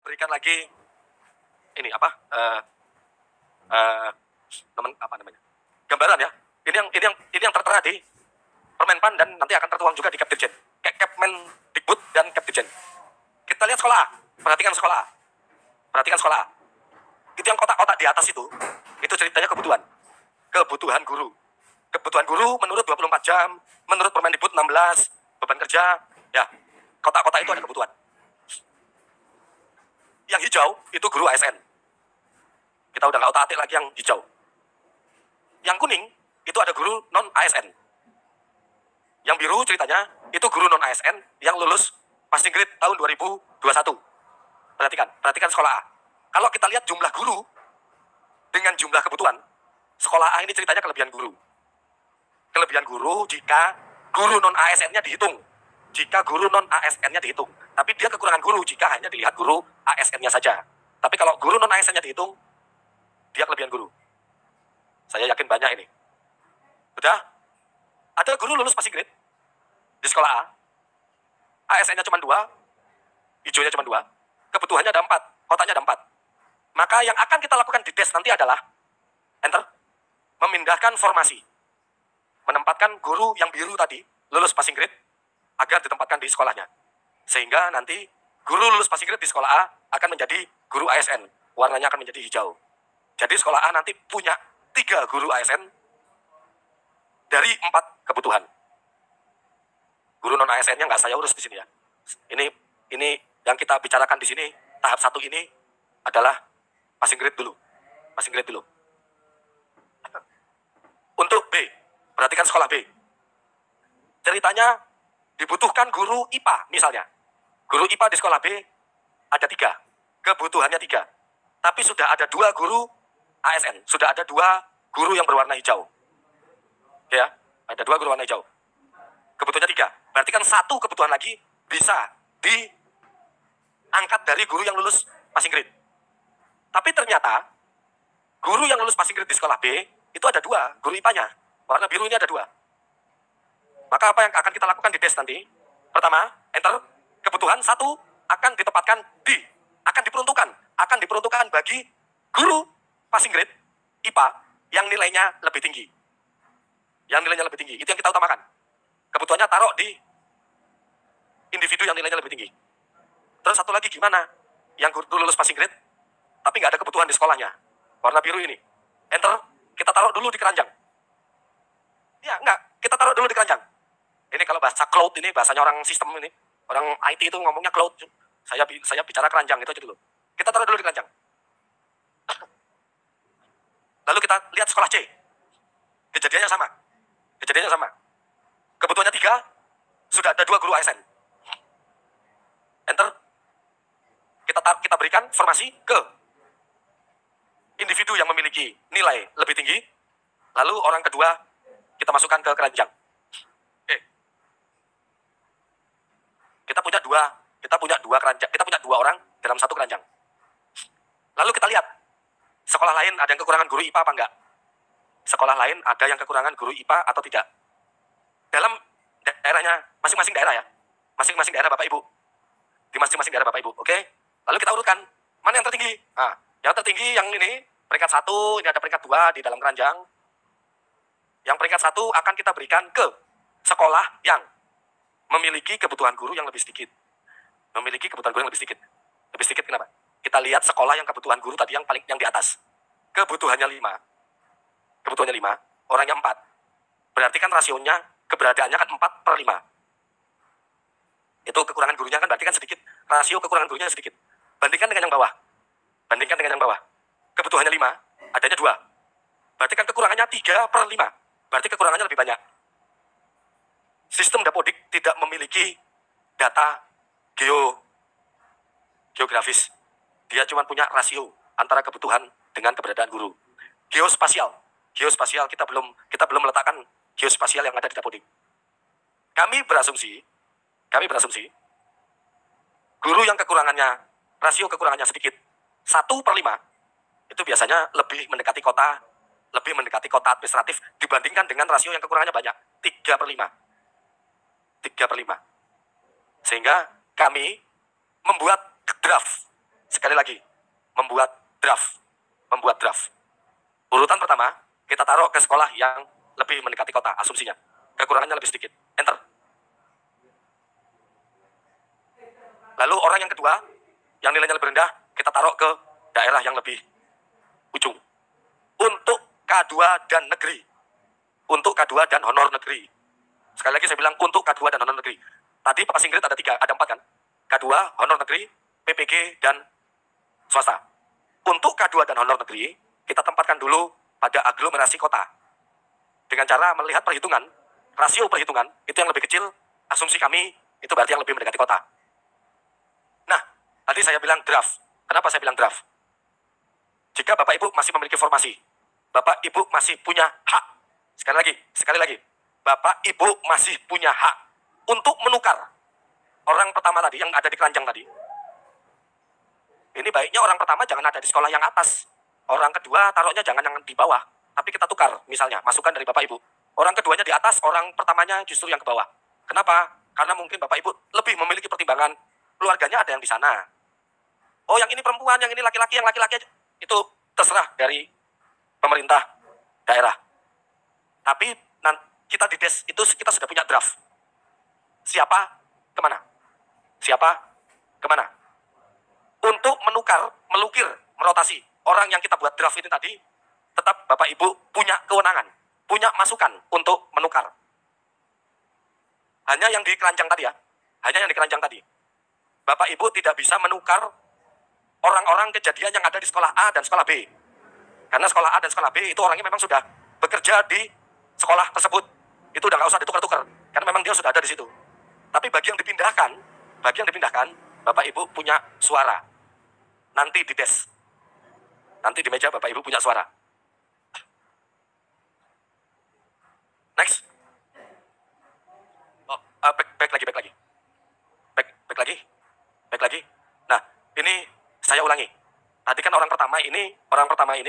berikan lagi ini apa? Apa namanya? Gambaran ya. Ini yang tertera di Permenpan dan nanti akan tertuang juga di Kepdirjen. Kepmendikbud dan Kepdirjen. Kita lihat sekolah A. Perhatikan sekolah A. Perhatikan sekolah A. Itu yang kotak-kotak di atas itu ceritanya kebutuhan. Kebutuhan guru. Kebutuhan guru menurut 24 jam, menurut Permendikbud 16, beban kerja, ya. Kotak-kotak itu ada kebutuhan. Yang hijau itu guru ASN. Kita udah nggak otak-atik lagi yang hijau. Yang kuning itu ada guru non ASN. Yang biru ceritanya itu guru non ASN yang lulus passing grade tahun 2021. Perhatikan sekolah A. Kalau kita lihat jumlah guru dengan jumlah kebutuhan, sekolah A ini ceritanya kelebihan guru. Kelebihan guru jika guru non ASN-nya dihitung. Jika guru non ASN-nya dihitung. Tapi dia kekurangan guru jika hanya dilihat guru ASN-nya saja. Tapi kalau guru non ASN-nya dihitung, dia kelebihan guru. Saya yakin banyak ini. Udah? Ada guru lulus passing grade di sekolah A. ASN-nya cuma 2, hijaunya cuma 2, kebutuhannya ada 4, kotaknya ada 4. Maka yang akan kita lakukan di tes nanti adalah, enter, memindahkan formasi. Menempatkan guru yang biru tadi, lulus passing grade, agar ditempatkan di sekolahnya. Sehingga nanti guru lulus passing grade di sekolah A akan menjadi guru ASN. Warnanya akan menjadi hijau. Jadi sekolah A nanti punya 3 guru ASN dari 4 kebutuhan. Guru non ASN-nya nggak saya urus di sini ya. Ini yang kita bicarakan di sini, tahap 1 ini adalah passing grade dulu. Passing grade dulu. Untuk B, perhatikan sekolah B. Ceritanya dibutuhkan guru IPA misalnya. Guru IPA di sekolah B ada 3. Kebutuhannya 3. Tapi sudah ada 2 guru ASN. Sudah ada 2 guru yang berwarna hijau. Ya, ada 2 guru warna hijau. Kebutuhannya 3. Berarti kan 1 kebutuhan lagi bisa diangkat dari guru yang lulus passing grade. Tapi ternyata guru yang lulus passing grade di sekolah B itu ada 2 guru IPA-nya. Warna biru ini ada 2. Maka apa yang akan kita lakukan di tes nanti? Pertama, enter, kebutuhan 1 akan ditempatkan akan diperuntukkan bagi guru passing grade IPA yang nilainya lebih tinggi. Yang nilainya lebih tinggi, itu yang kita utamakan. Kebutuhannya taruh di individu yang nilainya lebih tinggi. Terus satu lagi gimana? Yang guru lulus passing grade, tapi nggak ada kebutuhan di sekolahnya. Warna biru ini. Enter, kita taruh dulu di keranjang. Ya, enggak, kita taruh dulu di keranjang. Ini kalau bahasa cloud ini, bahasanya orang sistem ini. Orang IT itu ngomongnya cloud. Saya bicara keranjang, itu aja dulu. Kita taruh dulu di keranjang. Lalu kita lihat sekolah C. Kejadiannya sama. Kebutuhannya 3, sudah ada 2 guru ASN. Enter. Kita berikan formasi ke individu yang memiliki nilai lebih tinggi. Lalu orang kedua kita masukkan ke keranjang. Oke. Kita punya 2 keranjang. Kita punya 2 orang dalam 1 keranjang. Lalu kita lihat sekolah lain ada yang kekurangan guru IPA apa enggak? Sekolah lain ada yang kekurangan guru IPA atau tidak? Dalam daerahnya, masing-masing daerah ya. Masing-masing daerah Bapak Ibu. Di masing-masing daerah Bapak Ibu, oke? Lalu kita urutkan, mana yang tertinggi? Nah, yang tertinggi yang ini, peringkat 1, ini ada peringkat 2 di dalam keranjang. Yang peringkat 1 akan kita berikan ke sekolah yang memiliki kebutuhan guru yang lebih sedikit. Memiliki kebutuhan guru yang lebih sedikit. Lebih sedikit kenapa? Kita lihat sekolah yang kebutuhan guru tadi yang di atas. Kebutuhannya 5. Kebutuhannya 5, orangnya 4. Berarti kan rasionya, keberadaannya kan 4/5. Itu kekurangan gurunya kan berarti kan sedikit. Rasio kekurangan gurunya sedikit. Bandingkan dengan yang bawah. Kebutuhannya 5, adanya 2. Berarti kan kekurangannya 3/5. Berarti kekurangannya lebih banyak. Sistem Dapodik tidak memiliki data geografis. Dia cuma punya rasio antara kebutuhan dengan keberadaan guru. Geospasial kita belum meletakkan geospasial yang ada di Dapodik. Kami berasumsi guru yang rasio kekurangannya sedikit 1/5 itu biasanya lebih mendekati kota administratif dibandingkan dengan rasio yang kekurangannya banyak 3/5. Sehingga kami membuat draft sekali lagi, membuat draft. Urutan pertama, kita taruh ke sekolah yang lebih mendekati kota, asumsinya. Kekurangannya lebih sedikit. Enter. Lalu orang yang kedua, yang nilainya lebih rendah, kita taruh ke daerah yang lebih ujung. Untuk K2 dan negeri. Untuk K2 dan honor negeri. Sekali lagi saya bilang untuk K2 dan honor negeri. Tadi passing grade ada 3, ada 4 kan? K2, honor negeri, PPG, dan swasta. Untuk K2 dan honor negeri, kita tempatkan dulu pada aglomerasi kota. Dengan cara melihat perhitungan, rasio perhitungan, itu yang lebih kecil, asumsi kami, itu berarti yang lebih mendekati kota. Nah, tadi saya bilang draft. Kenapa saya bilang draft? Jika Bapak Ibu masih memiliki formasi, Bapak Ibu masih punya hak. Sekali lagi. Bapak Ibu masih punya hak untuk menukar orang pertama tadi yang ada di keranjang tadi. Ini baiknya orang pertama jangan ada di sekolah yang atas. Orang kedua taruhnya jangan yang di bawah. Tapi kita tukar, misalnya, masukan dari Bapak Ibu. Orang keduanya di atas, orang pertamanya justru yang ke bawah. Kenapa? Karena mungkin Bapak Ibu lebih memiliki pertimbangan keluarganya ada yang di sana. Oh, yang ini perempuan, yang ini laki-laki, yang laki-laki aja. Itu terserah dari pemerintah daerah. Tapi kita di DES itu kita sudah punya draft. Siapa kemana? Siapa kemana? Untuk menukar, melukir, merotasi. Orang yang kita buat draft ini tadi, tetap Bapak Ibu punya kewenangan, punya masukan untuk menukar. Hanya yang di keranjang tadi ya. Hanya yang di keranjang tadi. Bapak Ibu tidak bisa menukar orang-orang kejadian yang ada di sekolah A dan sekolah B. Karena sekolah A dan sekolah B itu orangnya memang sudah bekerja di sekolah tersebut. Itu udah nggak usah ditukar-tukar. Karena memang dia sudah ada di situ. Tapi bagi yang dipindahkan, Bapak Ibu punya suara. Nanti di desk. Nanti di meja Bapak Ibu punya suara. Next. Oh, back lagi. Back lagi. Nah, ini saya ulangi. Tadi kan orang pertama ini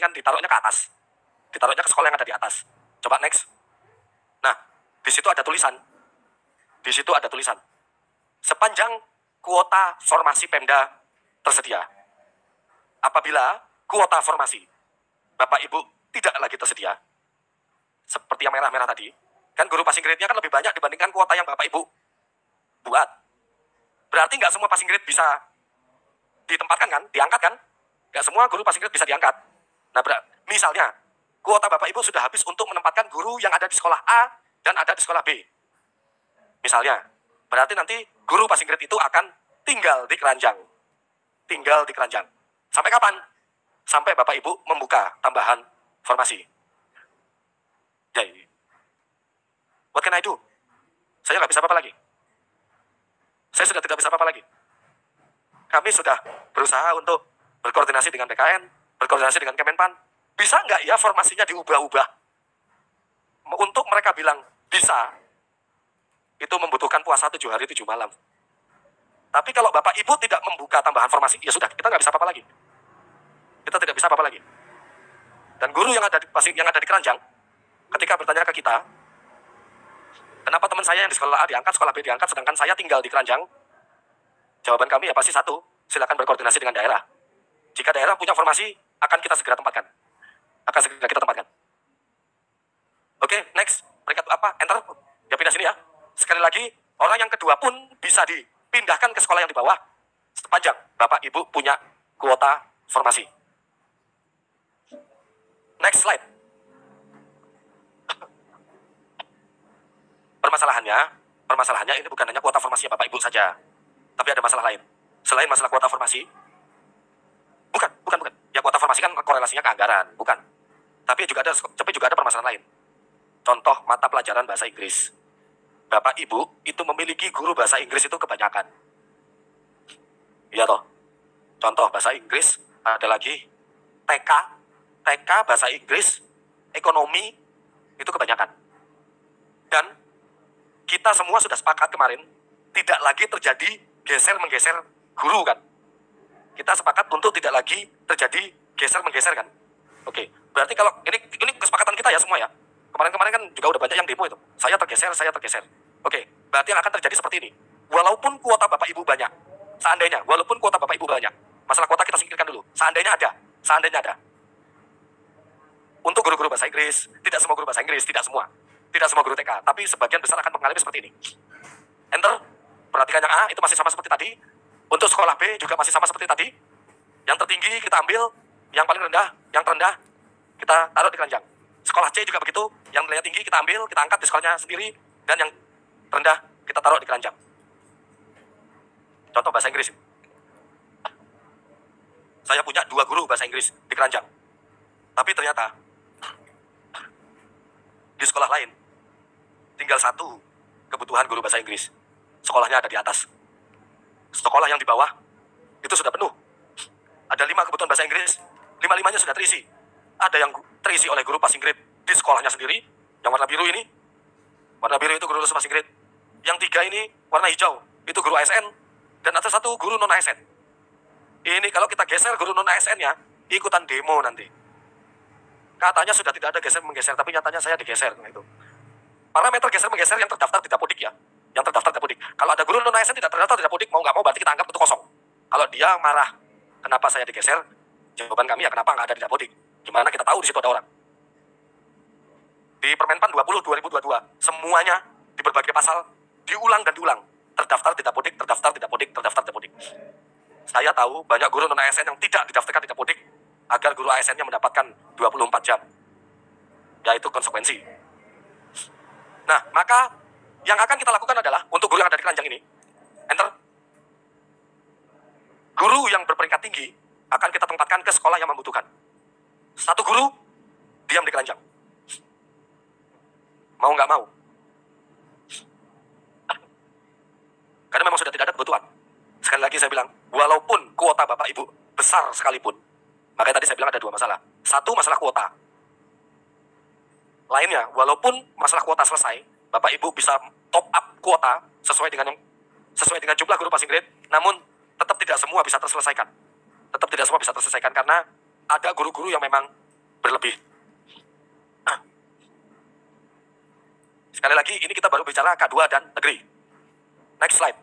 kan ditaruhnya ke atas. Ditaruhnya ke sekolah yang ada di atas. Coba next. Nah, di situ ada tulisan. Sepanjang kuota formasi Pemda tersedia. Apabila kuota formasi Bapak Ibu tidak lagi tersedia, seperti yang merah-merah tadi, kan guru passing grade-nya kan lebih banyak dibandingkan kuota yang Bapak Ibu buat. Berarti nggak semua passing grade bisa ditempatkan kan, diangkat kan? Nggak semua guru passing grade bisa diangkat. Nah, misalnya, kuota Bapak Ibu sudah habis untuk menempatkan guru yang ada di sekolah A dan ada di sekolah B. Misalnya, berarti nanti guru passing grade itu akan tinggal di keranjang. Sampai kapan? Sampai Bapak Ibu membuka tambahan formasi. Jadi, what can I do? Saya nggak bisa apa-apa lagi. Saya sudah tidak bisa apa-apa lagi. Kami sudah berusaha untuk berkoordinasi dengan BKN, berkoordinasi dengan Kemenpan. Bisa nggak ya formasinya diubah-ubah? Untuk mereka bilang bisa, itu membutuhkan puasa 7 hari 7 malam. Tapi kalau Bapak Ibu tidak membuka tambahan formasi, ya sudah, kita nggak bisa apa-apa lagi. Kita tidak bisa apa-apa lagi. Dan guru yang ada di keranjang, ketika bertanya ke kita, kenapa teman saya yang di sekolah A diangkat, sekolah B diangkat, sedangkan saya tinggal di keranjang? Jawaban kami ya pasti satu, silakan berkoordinasi dengan daerah. Jika daerah punya formasi, akan kita segera tempatkan. Oke, next. Peringkat apa? Enter. Ya pindah sini ya. Sekali lagi, orang yang kedua pun bisa dipindahkan ke sekolah yang di bawah. Sepanjang Bapak Ibu punya kuota formasi. Next slide. Permasalahannya ini bukan hanya kuota formasi Bapak Ibu saja. Tapi ada masalah lain. Selain masalah kuota formasi, bukan. Ya kuota formasi kan korelasinya ke anggaran, bukan. Tapi juga ada permasalahan lain. Contoh mata pelajaran bahasa Inggris. Bapak Ibu itu memiliki guru bahasa Inggris itu kebanyakan. Iya toh. Contoh bahasa Inggris ada lagi TK bahasa Inggris, ekonomi itu kebanyakan. Dan kita semua sudah sepakat kemarin tidak lagi terjadi geser-menggeser guru kan. Kita sepakat untuk tidak lagi terjadi geser-menggeser kan. Oke, berarti kalau ini kesepakatan kita ya semua ya. Kemarin-kemarin kan juga udah banyak yang demo itu. Saya tergeser. Oke, berarti yang akan terjadi seperti ini. Walaupun kuota Bapak Ibu banyak, seandainya walaupun kuota Bapak Ibu banyak, masalah kuota kita Seandainya ada. Untuk guru-guru bahasa Inggris, tidak semua guru bahasa Inggris, tidak semua guru TK, tapi sebagian besar akan mengalami seperti ini. Enter, perhatikan yang A, itu masih sama seperti tadi. Untuk sekolah B juga masih sama seperti tadi. Yang tertinggi kita ambil, yang paling rendah, yang terendah, kita taruh di keranjang. Sekolah C juga begitu, yang nilainya tinggi kita ambil, kita angkat di sekolahnya sendiri, dan yang rendah kita taruh di keranjang. Contoh bahasa Inggris. Saya punya 2 guru bahasa Inggris di keranjang. Tapi ternyata, di sekolah lain, tinggal 1 kebutuhan guru bahasa Inggris. Sekolahnya ada di atas. Sekolah yang di bawah, itu sudah penuh. Ada 5 kebutuhan bahasa Inggris, 5-5-nya sudah terisi. Ada yang terisi oleh guru passing grade di sekolahnya sendiri, yang warna biru ini. Warna biru itu guru les passing grade. Yang 3 ini warna hijau, itu guru ASN. Dan ada 1 guru non ASN. Ini kalau kita geser guru non ASN-nya, ikutan demo nanti. Katanya sudah tidak ada geser-menggeser, tapi nyatanya saya digeser. Nah itu. Parameter geser-menggeser yang terdaftar di Dapodik ya. Yang terdaftar di Dapodik. Kalau ada guru non ASN tidak terdaftar di Dapodik, mau nggak mau berarti kita anggap itu kosong. Kalau dia marah, kenapa saya digeser? Jawaban kami ya kenapa nggak ada di Dapodik. Gimana kita tahu di situ ada orang? Di Permenpan 20/2022, semuanya di berbagai pasal diulang dan diulang. Terdaftar di Dapodik, terdaftar di Dapodik, terdaftar di Dapodik. Saya tahu banyak guru non ASN yang tidak didaftarkan di Dapodik agar guru ASN-nya mendapatkan 24 jam. Yaitu konsekuensi. Nah, maka yang akan kita lakukan adalah untuk guru yang ada di keranjang ini, enter. Guru yang berperingkat tinggi akan kita tempatkan ke sekolah yang membutuhkan. 1 guru diam di keranjang. Mau nggak mau. Karena memang sudah tidak ada kebutuhan. Sekali lagi saya bilang, walaupun kuota Bapak Ibu besar sekalipun, makanya tadi saya bilang ada 2 masalah. 1 masalah kuota. Lainnya, walaupun masalah kuota selesai, Bapak Ibu bisa top up kuota sesuai dengan jumlah guru passing grade, namun tetap tidak semua bisa terselesaikan. Tetap tidak semua bisa terselesaikan karena ada guru-guru yang memang berlebih. Sekali lagi, ini kita baru bicara K2 dan negeri. Next slide.